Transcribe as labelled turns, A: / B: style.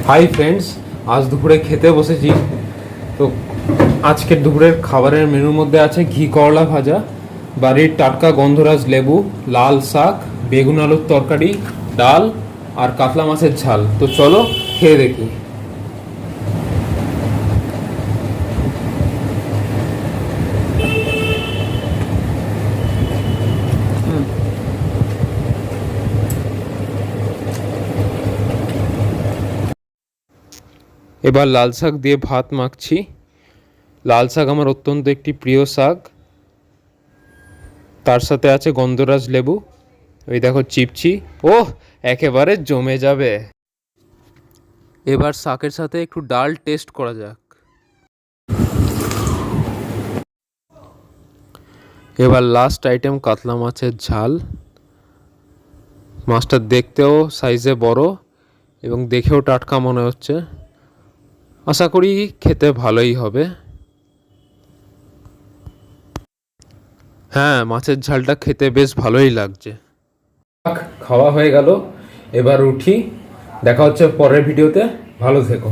A: Hi friends, আজ দুপুরে খেতে বসেছি। তো আজকের দুপুরের খাবারের মেনুর মধ্যে আছে ঘি করলা ভাজা, বাড়ির টাটকা গন্ধরাজ লেবু, লাল শাক, বেগুন আলুর তরকারি, ডাল আর কাতলা মাছের ঝাল। তো চলো খেয়ে দেখি। এবার লাল শাক দিয়ে ভাত মাখছি। লাল শাক আমার অত্যন্ত একটি প্রিয় শাক। তার সাথে আছে গন্ধরাজ লেবু। ওই দেখো চিপছি, ওহ একেবারে জমে যাবে। এবার শাকের সাথে একটু ডাল টেস্ট করা যাক। এবার লাস্ট আইটেম কাতলা মাছের ঝাল। মাছটা দেখতেও সাইজে বড় এবং দেখেও টাটকা মনে হচ্ছে। আশা করি খেতে ভালোই হবে। হ্যাঁ, মাছের ঝালটা খেতে বেশ ভালোই লাগছে। খাওয়া হয়ে গেল, এবার উঠি। দেখা হচ্ছে পরের ভিডিওতে। ভালো থেকো।